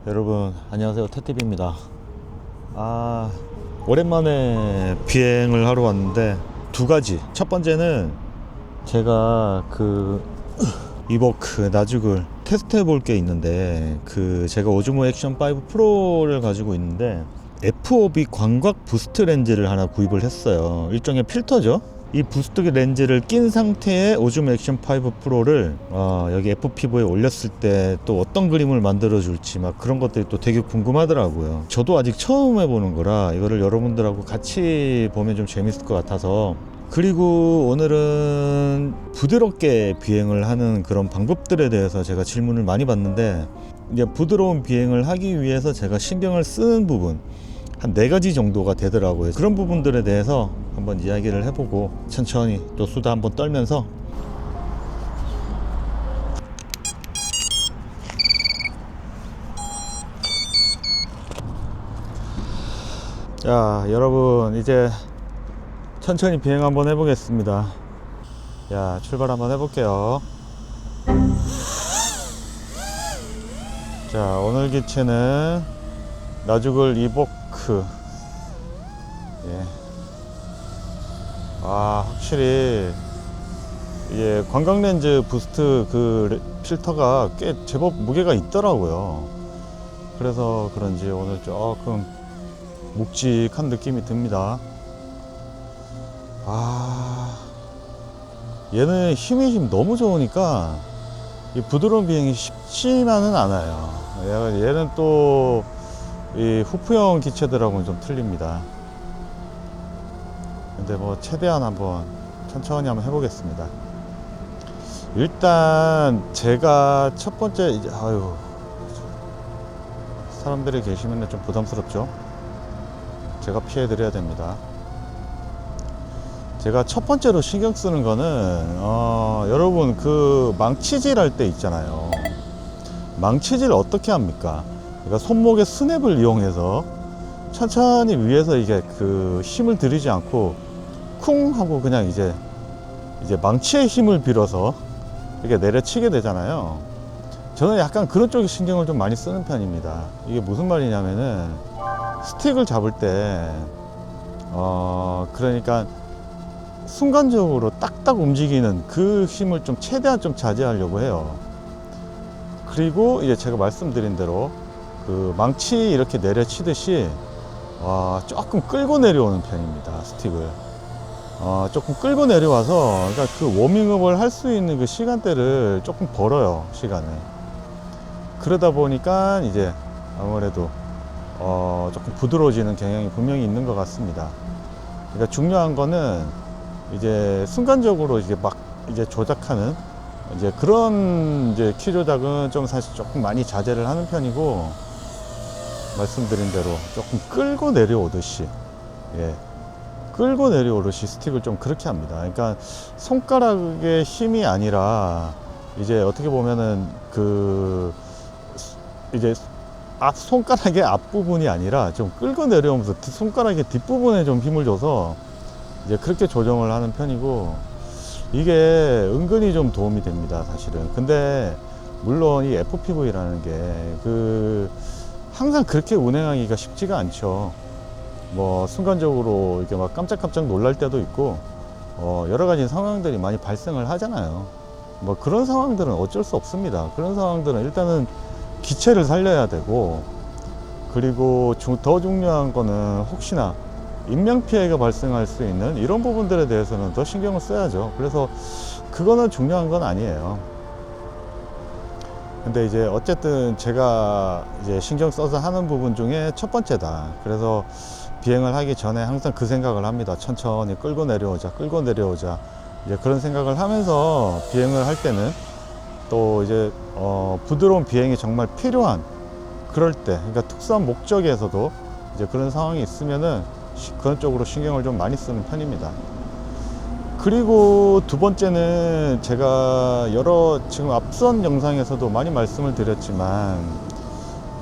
여러분 안녕하세요, 태티비입니다. 오랜만에 비행을 하러 왔는데 두 가지. 첫 번째는 제가 이보크 나주글 테스트 해볼 게 있는데, 제가 오즈모 액션 5 프로를 가지고 있는데 FOB 광각 부스트 렌즈를 하나 구입을 했어요. 일종의 필터죠. 이 부스트 렌즈를 낀 상태의 오즈모 액션 5 프로를 여기 FPV에 올렸을 때 또 어떤 그림을 만들어 줄지 막 그런 것들이 또 되게 궁금하더라고요. 저도 아직 처음 해보는 거라 이거를 여러분들하고 같이 보면 좀 재밌을 것 같아서. 그리고 오늘은 부드럽게 비행을 하는 그런 방법들에 대해서 제가 질문을 많이 받는데, 이제 부드러운 비행을 하기 위해서 제가 신경을 쓰는 부분 한 4가지 정도가 되더라고요. 그런 부분들에 대해서 한번 이야기를 해보고 천천히 또 수다 한번 떨면서. 자, 여러분 이제 천천히 비행 한번 해보겠습니다. 자, 출발 한번 해볼게요. 자, 오늘 기체는 나주글 이보크. 예. 확실히 이게 광각렌즈 부스트 필터가 꽤 제법 무게가 있더라고요. 그래서 그런지 오늘 조금 묵직한 느낌이 듭니다. 얘는 힘이 너무 좋으니까 이 부드러운 비행이 쉽지만은 않아요. 얘는 또 이 후프형 기체들하고는 좀 틀립니다. 근데 뭐 최대한 한번 천천히 한번 해보겠습니다. 일단 제가 첫 번째 이제 사람들이 계시면 좀 부담스럽죠. 제가 피해 드려야 됩니다. 제가 첫 번째로 신경 쓰는 거는 여러분 망치질 할 때 있잖아요. 망치질 어떻게 합니까? 그러니까 손목의 스냅을 이용해서 천천히 위에서 이게 힘을 들이지 않고 쿵 하고 그냥 이제 망치의 힘을 빌어서 이렇게 내려치게 되잖아요. 저는 약간 그런 쪽에 신경을 좀 많이 쓰는 편입니다. 이게 무슨 말이냐면은 스틱을 잡을 때 그러니까 순간적으로 딱딱 움직이는 그 힘을 좀 최대한 좀 자제하려고 해요. 그리고 이제 제가 말씀드린 대로 망치 이렇게 내려치듯이 조금 끌고 내려오는 편입니다. 스틱을 조금 끌고 내려와서, 그러니까 워밍업을 할 수 있는 그 시간대를 조금 벌어요, 시간을. 그러다 보니까 이제 아무래도 조금 부드러워지는 경향이 분명히 있는 것 같습니다. 그러니까 중요한 거는 이제 순간적으로 이제 조작하는 그런 키 조작은 좀 사실 조금 많이 자제를 하는 편이고, 말씀드린 대로 조금 끌고 내려오듯이, 끌고 내려오듯이 스틱을 좀 그렇게 합니다. 그러니까 손가락의 힘이 아니라 이제 어떻게 보면은 이제 손가락의 앞부분이 아니라 좀 끌고 내려오면서 손가락의 뒷부분에 좀 힘을 줘서 이제 그렇게 조정을 하는 편이고, 이게 은근히 좀 도움이 됩니다, 사실은. 근데 물론 이 FPV라는 게 항상 그렇게 운행하기가 쉽지가 않죠. 뭐 순간적으로 이렇게 막 깜짝깜짝 놀랄 때도 있고 여러 가지 상황들이 많이 발생을 하잖아요. 뭐 그런 상황들은 어쩔 수 없습니다. 그런 상황들은 일단은 기체를 살려야 되고, 그리고 더 중요한 거는 혹시나 인명피해가 발생할 수 있는 이런 부분들에 대해서는 더 신경을 써야죠. 그래서 그거는 중요한 건 아니에요. 근데 이제 어쨌든 제가 이제 신경 써서 하는 부분 중에 첫 번째다. 그래서 비행을 하기 전에 항상 그 생각을 합니다. 천천히 끌고 내려오자, 끌고 내려오자. 이제 그런 생각을 하면서 비행을 할 때는 또 이제 부드러운 비행이 정말 필요한 그럴 때, 그러니까 특수한 목적에서도 이제 그런 상황이 있으면은 그런 쪽으로 신경을 좀 많이 쓰는 편입니다. 그리고 두 번째는 제가 지금 앞선 영상에서도 많이 말씀을 드렸지만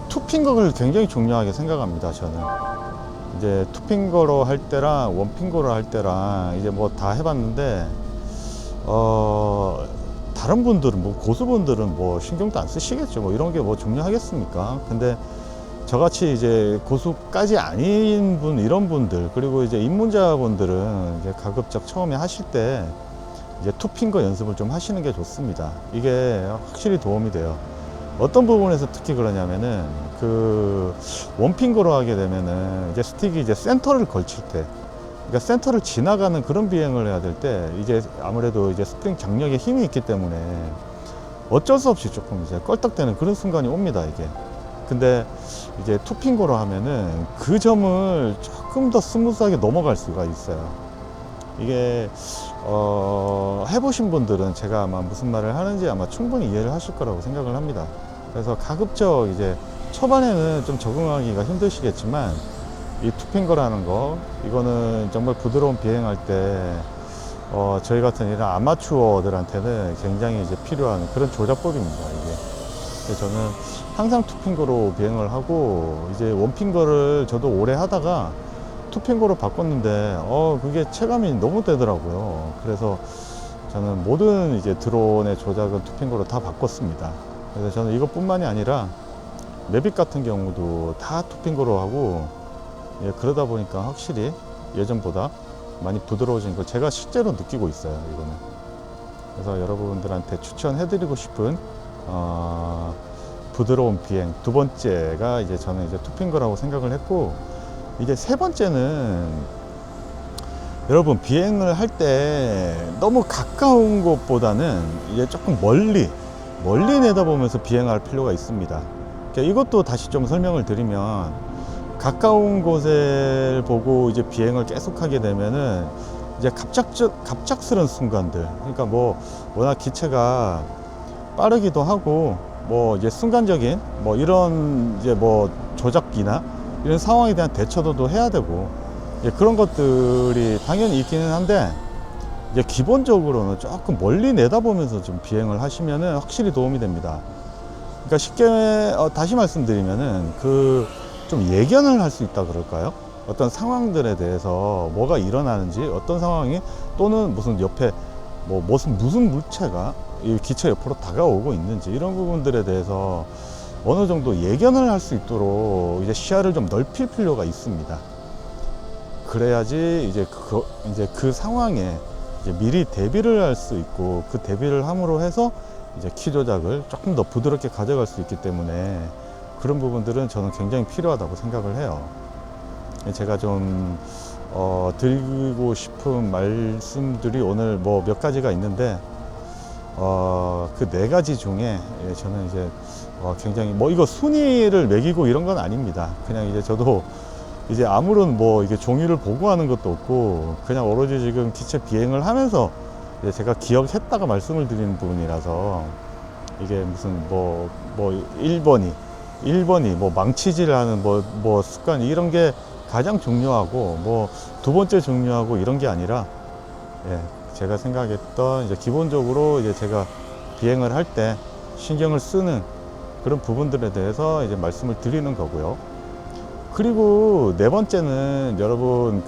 투핑거를 굉장히 중요하게 생각합니다. 저는 이제 투핑거로 할 때랑 원핑거로 할 때랑 이제 뭐 다 해봤는데 다른 분들은 뭐 고수분들은 뭐 신경도 안 쓰시겠죠. 뭐 이런 게 뭐 중요하겠습니까? 근데 저같이 이제 고수까지 아닌 분, 이런 분들, 그리고 이제 입문자분들은 이제 가급적 처음에 하실 때 이제 투핑거 연습을 좀 하시는 게 좋습니다. 이게 확실히 도움이 돼요. 어떤 부분에서 특히 그러냐면은 그 원핑거로 하게 되면은 이제 스틱이 이제 센터를 걸칠 때, 그러니까 센터를 지나가는 그런 비행을 해야 될 때 이제 아무래도 이제 스프링 장력에 힘이 있기 때문에 어쩔 수 없이 조금 이제 껄떡대는 그런 순간이 옵니다, 이게. 근데 이제 투핑거로 하면은 그 점을 조금 더 스무스하게 넘어갈 수가 있어요. 이게 해보신 분들은 제가 아마 무슨 말을 하는지 아마 충분히 이해를 하실 거라고 생각을 합니다. 그래서 가급적 이제 초반에는 좀 적응하기가 힘드시겠지만 이 투핑거라는 거, 이거는 정말 부드러운 비행할 때 저희 같은 이런 아마추어들한테는 굉장히 이제 필요한 그런 조작법입니다, 이게. 그래서 저는 항상 투핑거로 비행을 하고, 이제 원핑거를 저도 오래 하다가 투핑거로 바꿨는데 그게 체감이 너무 되더라고요. 그래서 저는 모든 이제 드론의 조작은 투핑거로 다 바꿨습니다. 그래서 저는 이것뿐만이 아니라 매빅 같은 경우도 다 투핑거로 하고, 그러다 보니까 확실히 예전보다 많이 부드러워진 걸 제가 실제로 느끼고 있어요, 이거는. 그래서 여러분들한테 추천해드리고 싶은 부드러운 비행 두 번째가 이제 저는 이제 투핑거라고 생각을 했고, 이제 세 번째는 여러분 비행을 할 때 너무 가까운 곳보다는 이제 조금 멀리 내다보면서 비행할 필요가 있습니다. 그러니까 이것도 다시 좀 설명을 드리면, 가까운 곳을 보고 이제 비행을 계속하게 되면은 이제 갑작스런 순간들, 그러니까 뭐 워낙 기체가 빠르기도 하고 뭐 이제 순간적인 뭐 이런 이제 뭐 조작기나 이런 상황에 대한 대처도 해야 되고, 그런 것들이 당연히 있기는 한데, 이제 기본적으로는 조금 멀리 내다보면서 좀 비행을 하시면은 확실히 도움이 됩니다. 그러니까 쉽게 다시 말씀드리면은 좀 예견을 할 수 있다 그럴까요? 어떤 상황들에 대해서 뭐가 일어나는지, 어떤 상황이, 또는 무슨 옆에 무슨 물체가 이 기체 옆으로 다가오고 있는지, 이런 부분들에 대해서 어느 정도 예견을 할 수 있도록 이제 시야를 좀 넓힐 필요가 있습니다. 그래야지 이제 그 상황에 이제 미리 대비를 할 수 있고, 그 대비를 함으로 해서 이제 키 조작을 조금 더 부드럽게 가져갈 수 있기 때문에, 그런 부분들은 저는 굉장히 필요하다고 생각을 해요. 제가 좀 드리고 싶은 말씀들이 오늘 뭐 몇 가지가 있는데, 그 네 가지 중에 저는 이제 굉장히 뭐 이거 순위를 매기고 이런 건 아닙니다. 그냥 이제 저도 이제 아무런 뭐 이게 종이를 보고하는 것도 없고, 그냥 오로지 지금 기체 비행을 하면서 이제 제가 기억했다가 말씀을 드리는 부분이라서, 이게 무슨 뭐 1번이 뭐 망치질하는 뭐 습관, 이런 게 가장 중요하고 뭐 두 번째 중요하고 이런 게 아니라, 제가 생각했던 이제 기본적으로 이제 제가 비행을 할 때 신경을 쓰는 그런 부분들에 대해서 이제 말씀을 드리는 거고요. 그리고 네 번째는 여러분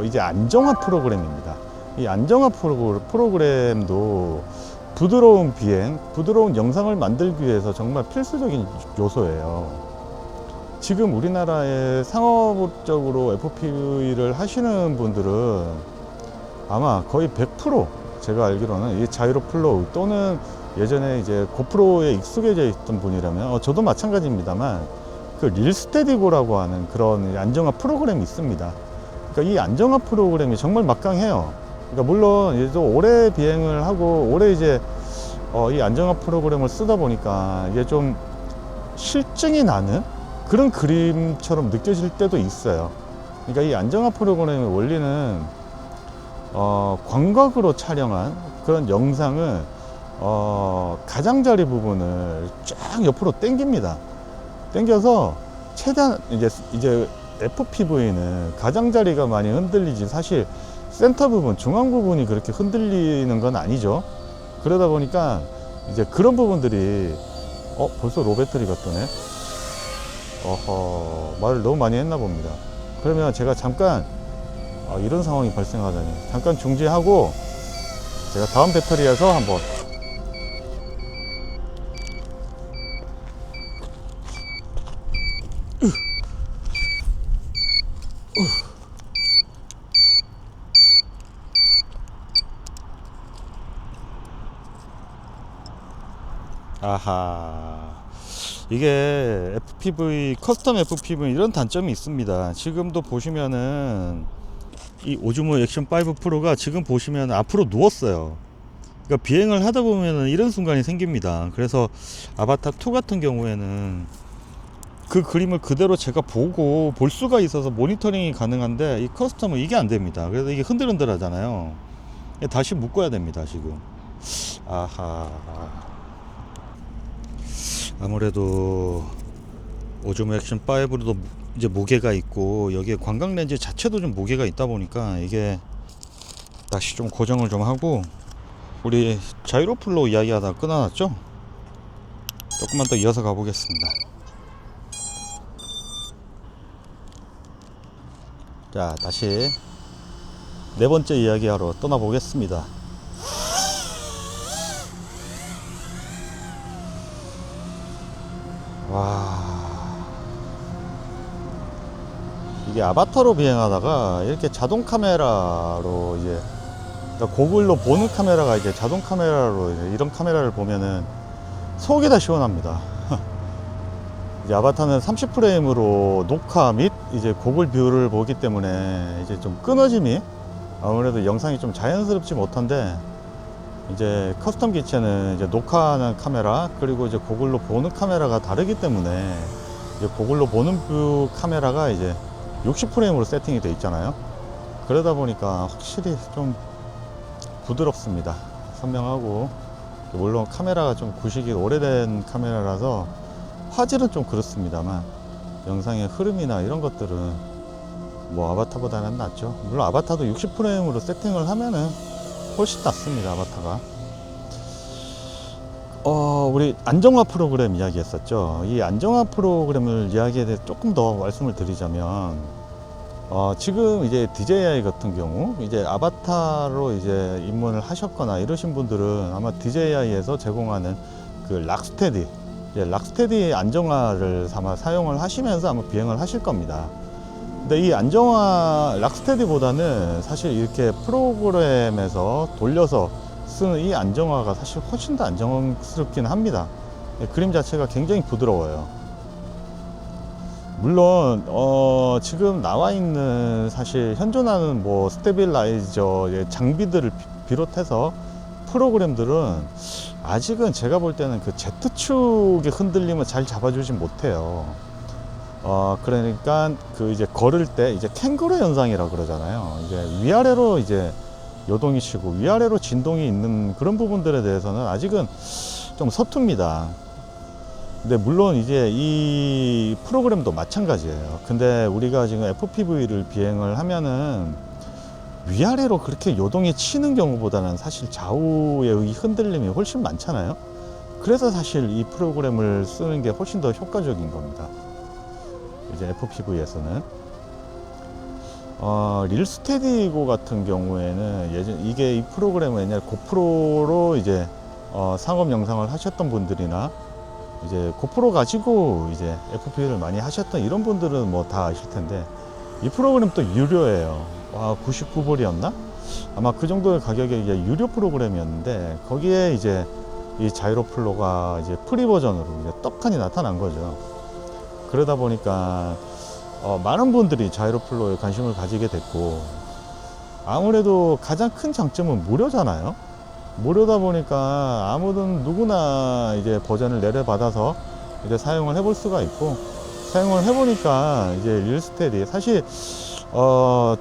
이제 안정화 프로그램입니다. 이 안정화 프로그램도 부드러운 비행, 부드러운 영상을 만들기 위해서 정말 필수적인 요소예요. 지금 우리나라에 상업적으로 FPV를 하시는 분들은 아마 거의 100% 제가 알기로는 이 자이로 플로우, 또는 예전에 이제 고프로에 익숙해져 있던 분이라면, 저도 마찬가지입니다만, 그 릴스테디고라고 하는 그런 안정화 프로그램이 있습니다. 그러니까 이 안정화 프로그램이 정말 막강해요. 그러니까 물론 이제 오래 비행을 하고 오래 이제 이 안정화 프로그램을 쓰다 보니까 이게 좀 실증이 나는 그런 그림처럼 느껴질 때도 있어요. 그러니까 이 안정화 프로그램의 원리는 광각으로 촬영한 그런 영상을 가장자리 부분을 쫙 옆으로 당깁니다. 당겨서 최대한 이제 FPV는 가장자리가 많이 흔들리지, 사실 센터 부분, 중앙 부분이 그렇게 흔들리는 건 아니죠. 그러다 보니까 이제 그런 부분들이 벌써 로 배터리가 뜨네. 말을 너무 많이 했나 봅니다. 그러면 제가 잠깐 이런 상황이 발생하다니 잠깐 중지하고 제가 다음 배터리에서 한번 아하, 이게 FPV, 커스텀 FPV 이런 단점이 있습니다. 지금도 보시면은 이 오즈모 액션 5 프로가 지금 보시면 앞으로 누웠어요. 그러니까 비행을 하다 보면은 이런 순간이 생깁니다. 그래서 아바타 2 같은 경우에는 그 그림을 그대로 제가 보고 볼 수가 있어서 모니터링이 가능한데, 이 커스텀은 이게 안 됩니다. 그래서 이게 흔들흔들 하잖아요. 다시 묶어야 됩니다, 지금. 아하. 아무래도 오즈모 액션 5로도 이제 무게가 있고, 여기에 관광 렌즈 자체도 좀 무게가 있다 보니까 이게 다시 좀 고정을 좀 하고, 우리 자이로 플로우 이야기하다 끊어놨죠? 조금만 더 이어서 가보겠습니다. 자, 다시 네 번째 이야기하러 떠나보겠습니다. 와, 이게 아바타로 비행하다가 이렇게 자동 카메라로 이제, 그러니까 고글로 보는 카메라가 이제 자동 카메라로, 이제 이런 카메라를 보면은 속이 다 시원합니다. 이제 아바타는 30프레임으로 녹화 및 이제 고글 뷰를 보기 때문에 이제 좀 끊어짐이, 아무래도 영상이 좀 자연스럽지 못한데, 이제 커스텀 기체는 이제 녹화하는 카메라 그리고 이제 고글로 보는 카메라가 다르기 때문에, 이제 고글로 보는 뷰 카메라가 이제 60프레임으로 세팅이 되어 있잖아요. 그러다 보니까 확실히 좀 부드럽습니다. 선명하고, 물론 카메라가 좀 구식이 오래된 카메라라서 화질은 좀 그렇습니다만, 영상의 흐름이나 이런 것들은 뭐 아바타보다는 낫죠. 물론 아바타도 60프레임으로 세팅을 하면은 훨씬 낫습니다, 아바타가. 우리 안정화 프로그램 이야기했었죠. 이 안정화 프로그램을 이야기에 대해 조금 더 말씀을 드리자면, 지금 이제 DJI 같은 경우 이제 아바타로 이제 입문을 하셨거나 이러신 분들은 아마 DJI에서 제공하는 그 락스테디, 락스테디 안정화를 아마 사용을 하시면서 아마 비행을 하실 겁니다. 근데 이 안정화, 락스테디보다는 사실 이렇게 프로그램에서 돌려서 쓰는 이 안정화가 사실 훨씬 더 안정스럽긴 합니다. 그림 자체가 굉장히 부드러워요. 물론 지금 나와 있는 사실 현존하는 뭐 스테빌라이저 장비들을 비롯해서 프로그램들은 아직은 제가 볼 때는 그 Z축의 흔들림을 잘 잡아주진 못해요. 그러니까 그 이제 걸을 때 이제 캥거루 현상이라고 그러잖아요. 이제 위아래로 이제 요동이 치고 위아래로 진동이 있는 그런 부분들에 대해서는 아직은 좀 서툽니다. 근데 물론 이제 이 프로그램도 마찬가지예요. 근데 우리가 지금 FPV를 비행을 하면은 위아래로 그렇게 요동이 치는 경우보다는 사실 좌우의 흔들림이 훨씬 많잖아요. 그래서 사실 이 프로그램을 쓰는 게 훨씬 더 효과적인 겁니다. 이제 FPV에서는 릴스테디고 같은 경우에는 이게 이 프로그램은 옛날 고프로로 이제 상업 영상을 하셨던 분들이나 이제 고프로 가지고 이제 FPV를 많이 하셨던 이런 분들은 뭐 다 아실 텐데, 이 프로그램 또 유료예요. 99불이었나? 아마 그 정도의 가격의 이제 유료 프로그램이었는데, 거기에 이제 이 자이로 플로가 이제 프리 버전으로 이제 떡하니 나타난 거죠. 그러다 보니까 많은 분들이 자이로 플로에 관심을 가지게 됐고, 아무래도 가장 큰 장점은 무료잖아요. 무료다 보니까 아무든 누구나 이제 버전을 내려받아서 이제 사용을 해볼 수가 있고, 사용을 해보니까 이제 릴스테디 사실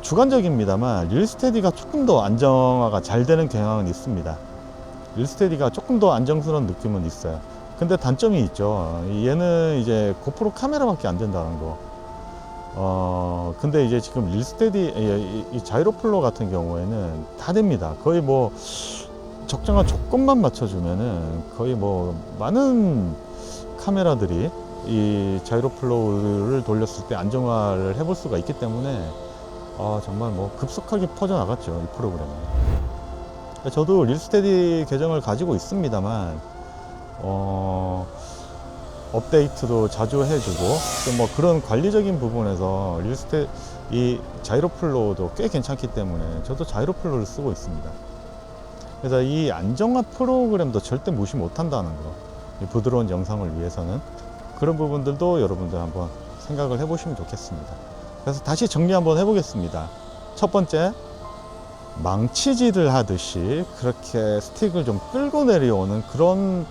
주관적입니다만 릴스테디가 조금 더 안정화가 잘 되는 경향은 있습니다. 릴스테디가 조금 더 안정스러운 느낌은 있어요. 근데 단점이 있죠. 얘는 이제 고프로 카메라밖에 안 된다는 거. 근데 이제 지금 릴스테디, 이 자이로플로 같은 경우에는 다 됩니다. 거의 뭐 적정한 조건만 맞춰주면은 거의 뭐 많은 카메라들이 이 자이로플로우를 돌렸을 때 안정화를 해볼 수가 있기 때문에 정말 뭐 급속하게 퍼져나갔죠, 이 프로그램은. 저도 릴스테디 계정을 가지고 있습니다만 업데이트도 자주 해주고 또 뭐 그런 관리적인 부분에서 이 자이로플로우도 꽤 괜찮기 때문에 저도 자이로플로우를 쓰고 있습니다. 그래서 이 안정화 프로그램도 절대 무시 못한다는 거, 이 부드러운 영상을 위해서는 그런 부분들도 여러분들 한번 생각을 해보시면 좋겠습니다. 그래서 다시 정리 한번 해보겠습니다. 첫 번째, 망치질을 하듯이 그렇게 스틱을 좀 끌고 내려오는 그런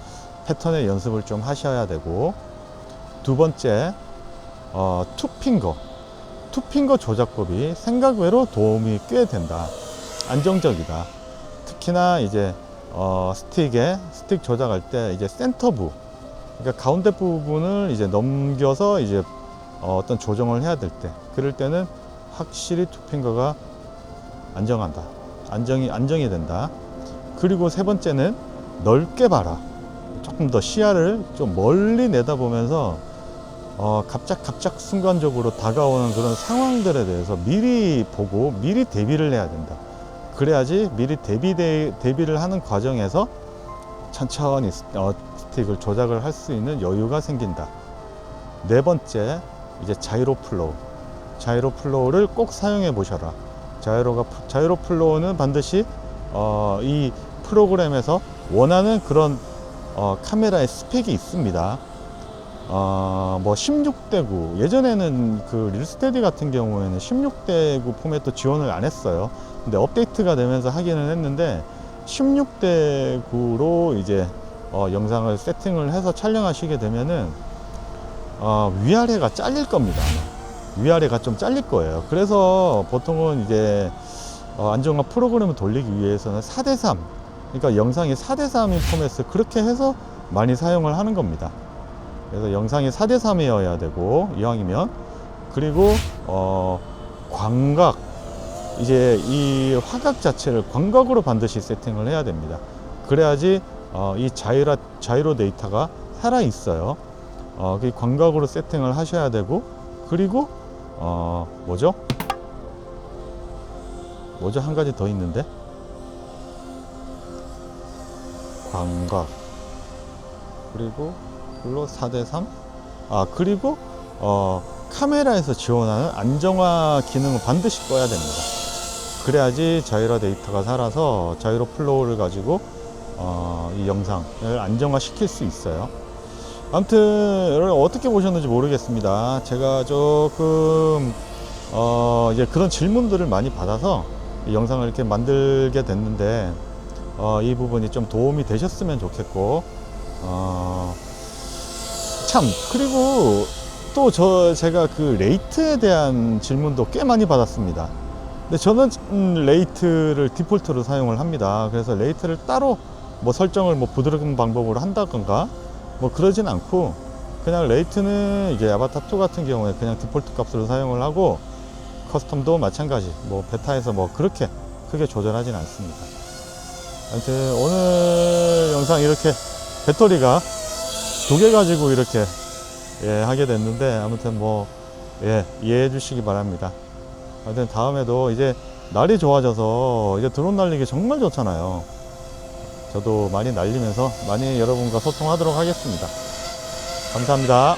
패턴의 연습을 좀 하셔야 되고, 두 번째, 투핑거 조작법이 생각외로 도움이 꽤 된다. 안정적이다. 특히나 이제 스틱 조작할 때 이제 센터부, 그러니까 가운데 부분을 이제 넘겨서 이제 어떤 조정을 해야 될 때, 그럴 때는 확실히 투핑거가 안정이 된다. 그리고 세 번째는 넓게 봐라. 조금 더 시야를 좀 멀리 내다보면서 갑작 순간적으로 다가오는 그런 상황들에 대해서 미리 보고 미리 대비를 해야 된다. 그래야지 미리 대비를 하는 과정에서 천천히 스틱을 조작을 할 수 있는 여유가 생긴다. 네 번째, 이제 자이로플로우를 꼭 사용해 보셔라. 자이로플로우는 반드시 이 프로그램에서 원하는 그런 카메라의 스펙이 있습니다. 뭐 16:9, 예전에는 그 릴스테디 같은 경우에는 16:9 포맷도 지원을 안 했어요. 근데 업데이트가 되면서 하기는 했는데 16:9로 이제 영상을 세팅을 해서 촬영하시게 되면은 위아래가 잘릴 겁니다. 위아래가 좀 잘릴 거예요. 그래서 보통은 이제 안정화 프로그램을 돌리기 위해서는 4:3, 그러니까 영상이 4:3인 포맷을 그렇게 해서 많이 사용을 하는 겁니다. 그래서 영상이 4:3이어야 되고, 이왕이면. 그리고 광각, 이제 이 화각 자체를 광각으로 반드시 세팅을 해야 됩니다. 그래야지 이 자이로 데이터가 살아 있어요. 그 광각으로 세팅을 하셔야 되고, 그리고 뭐죠? 한 가지 더 있는데, 광각, 그리고 물론 4:3. 그리고 카메라에서 지원하는 안정화 기능은 반드시 꺼야 됩니다. 그래야지 자이로 데이터가 살아서 자이로 플로우를 가지고 이 영상을 안정화 시킬 수 있어요. 아무튼 여러분 어떻게 보셨는지 모르겠습니다. 제가 조금 이제 그런 질문들을 많이 받아서 이 영상을 이렇게 만들게 됐는데, 이 부분이 좀 도움이 되셨으면 좋겠고, 그리고 또 제가 그 레이트에 대한 질문도 꽤 많이 받았습니다. 근데 저는 레이트를 디폴트로 사용을 합니다. 그래서 레이트를 따로 뭐 설정을 뭐 부드러운 방법으로 한다던가 뭐 그러진 않고, 그냥 레이트는 이제 아바타2 같은 경우에 그냥 디폴트 값으로 사용을 하고, 커스텀도 마찬가지 뭐 베타에서 뭐 그렇게 크게 조절하진 않습니다. 아무튼 오늘 영상 이렇게 배터리가 2개 가지고 이렇게 하게 됐는데, 아무튼 뭐 이해해 주시기 바랍니다. 아무튼 다음에도 이제 날이 좋아져서 이제 드론 날리기 정말 좋잖아요. 저도 많이 날리면서 많이 여러분과 소통하도록 하겠습니다. 감사합니다.